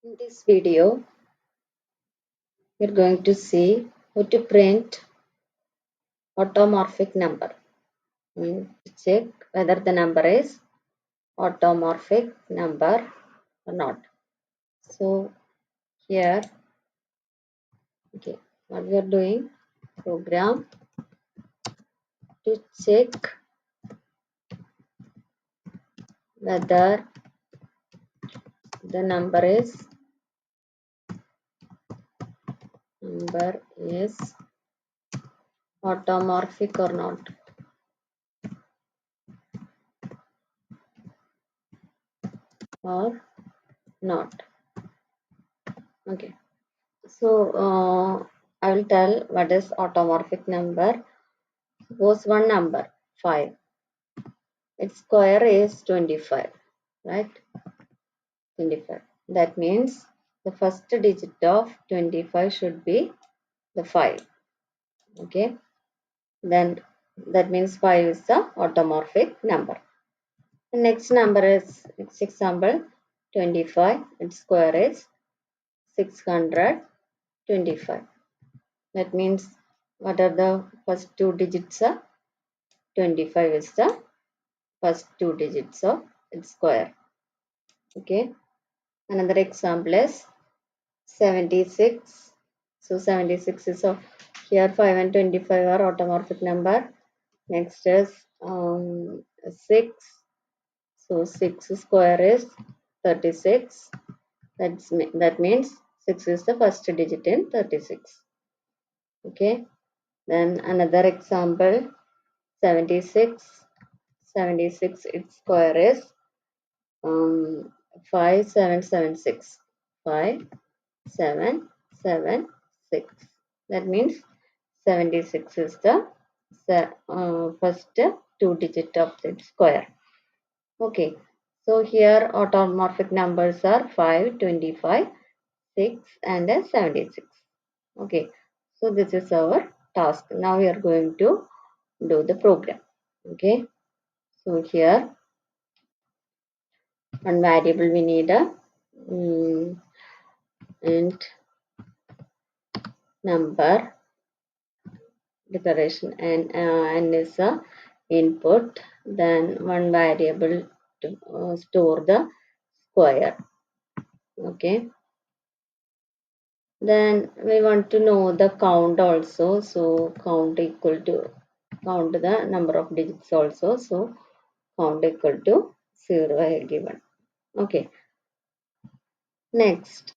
In this video, we're going to see how to print automorphic number. To check whether the number is automorphic number or not. So here, what we are doing, program to check whether the number is automorphic or not. Okay. So I will tell what is automorphic number. Suppose one number 5. Its square is 25, right? 25. That means the first digit of 25 should be the 5. Okay. Then that means 5 is the automorphic number. The next number is, example, 25. Its square is 625. That means what are the first two digits? 25 is the first two digits of its square. Okay. Another example is 76. So 76 is of here 5 and 25 are automorphic number. Next is 6. So 6 square is 36. That means 6 is the first digit in 36. Okay. Then another example 76. 76 its square is 5776. 5776. That means 76 is the first two digit of its square. Okay. So here automorphic numbers are 5, 25, 6 and 76. Okay. So this is our task. Now we are going to do the program. Okay. So here one variable we need a int number declaration, and n is a input. Then one variable to store the square. Okay. Then we want to know the count also. So count equal to count the number of digits also. So count equal to 0 I given. Okay. Next,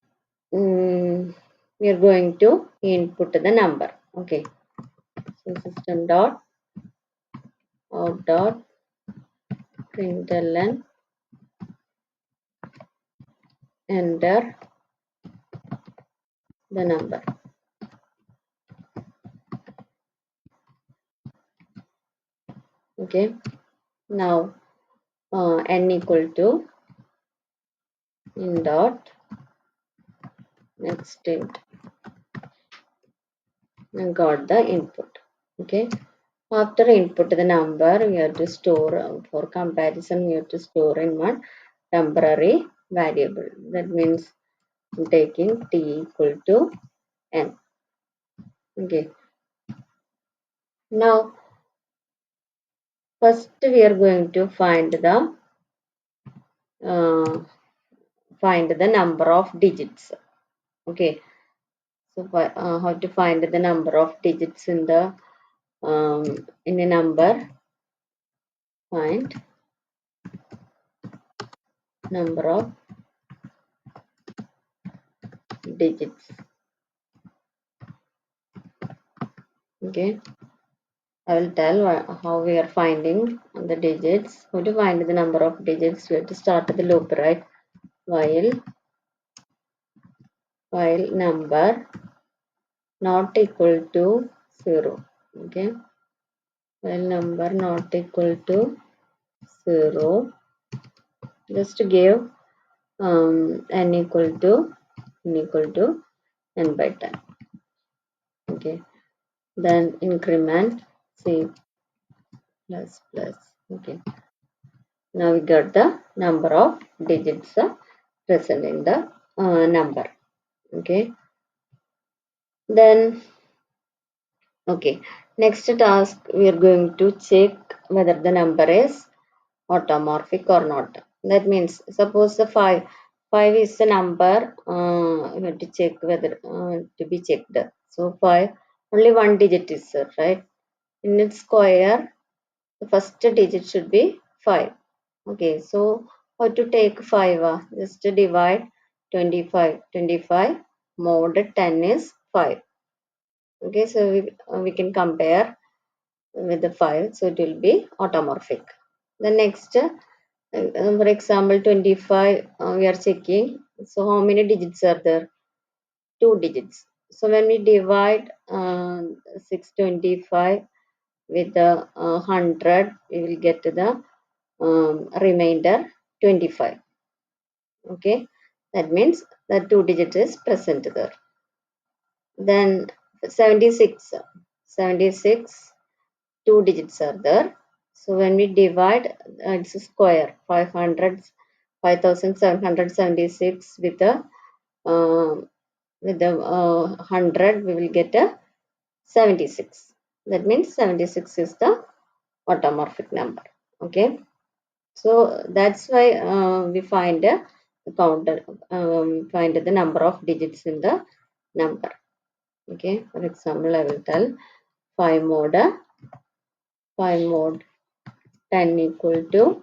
we are going to input the number. Okay. So system dot out dot println enter the number. Okay. Now n equal to in dot next int and got the input. Okay. After input the number, we have to store for comparison. We have to store in one temporary variable. That means taking t equal to n. Okay. Now first we are going to find the number of digits. Okay. So how to find the number of digits in the in a number? Find number of digits. Okay. I will tell how we are finding the digits. How to find the number of digits? We have to start the loop, right? While number not equal to 0. Okay. While number not equal to 0, just give n equal to n by 10. Okay. Then increment c plus plus. Okay. Now we got the number of digits present in the number. Okay. Then, okay. Next task, we are going to check whether the number is automorphic or not. That means, suppose the 5 is the number, you have to check whether to be checked. So 5, only one digit is there, right? In its square, the first digit should be 5. Okay, so how to take 5? Just to divide 25. 25 mod 10 is 5. Okay, so we can compare with the 5, so it will be automorphic. The next, for example, 25, we are checking. So how many digits are there? 2 digits. So when we divide 625 with the 100, we will get to the remainder 25. Okay, that means the 2 digit is present there. Then 76, 76, 2 digits are there. So when we divide, it's a square, 5776 with the 100, we will get a 76. That means 76 is the automorphic number. Okay, so that's why we find the counter, find the number of digits in the number. Okay, for example, I will tell 5 mod 10 equal to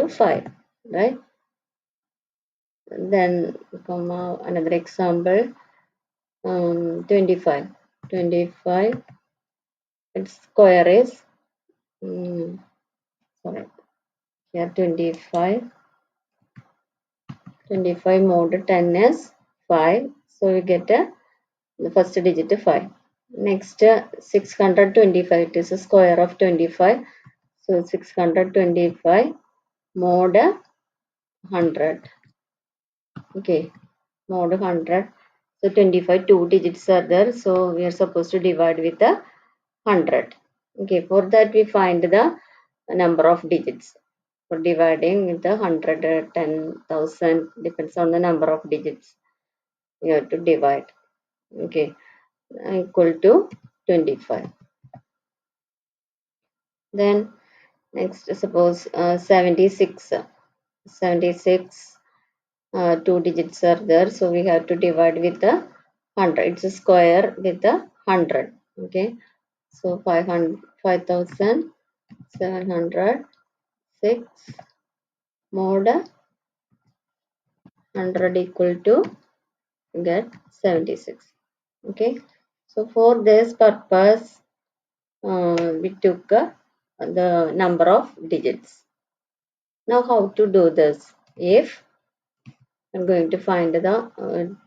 5, right? Then another example, 25. 25, its square is sorry, here 25 mod 10 is 5, so we get the first digit 5. Next, 625, it is a square of 25, so 625 mod 100. Okay, mod 100. So 25, 2 digits are there, so we are supposed to divide with the 100. Okay, for that we find the number of digits. For dividing with the 100, 10,000, depends on the number of digits you have to divide. Okay, equal to 25. Then next, suppose 76. 76, 2 digits are there, so we have to divide with the 100. It's a square with the 100. Okay, so 5706 mod 100 equal to get 76. Okay, so for this purpose, we took the number of digits. Now how to do this? If I'm going to find the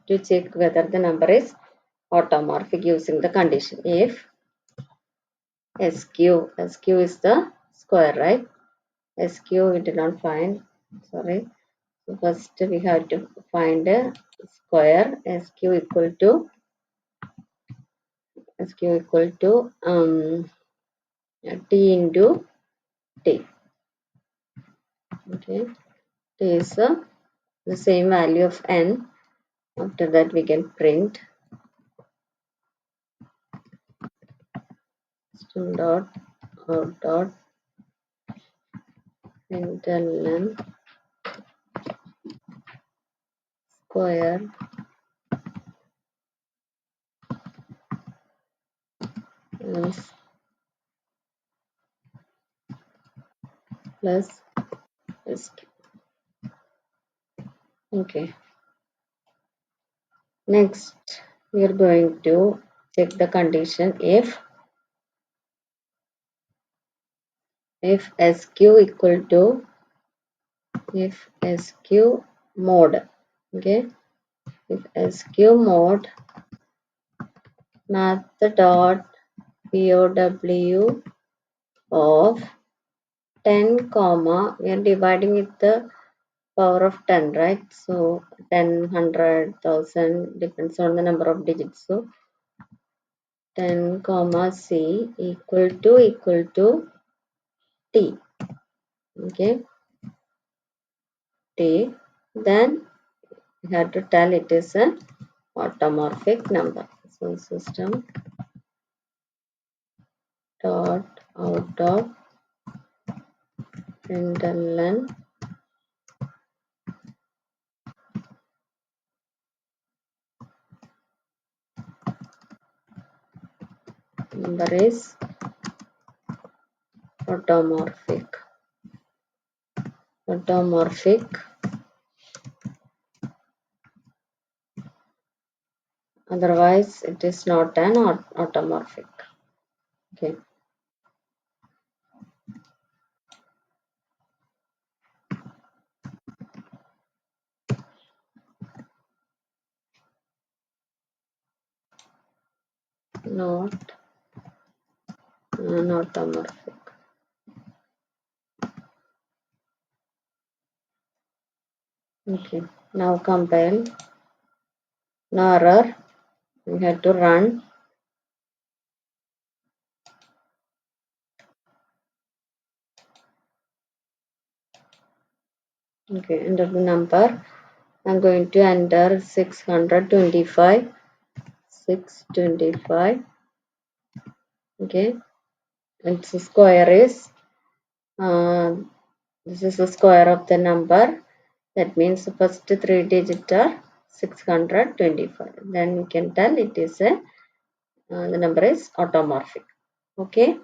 to check whether the number is automorphic using the condition. If SQ is the square, right? SQ we did not find. Sorry. So first we have to find a square. SQ equal to T into T. Okay. T is the same value of N. After that we can print system dot out dot println square plus SQ. Okay. Next, we are going to check the condition if SQ equal to SQ mod. Okay. If SQ mod math dot POW of 10 comma, we are dividing with the power of 10, right? So 10, 100,000 depends on the number of digits. So 10 comma C equal to T. Okay, T. Then we have to tell it is an automorphic number. So system dot out of println number is automorphic. Automorphic, otherwise it is not an automorphic. Okay. Not an automorphic. Okay. Now compile. No error. We have to run. Okay, enter the number. I'm going to enter 625. 625. Okay, its square is this is the square of the number. That means the first three digits are 625. Then we can tell it is a the number is automorphic. Okay.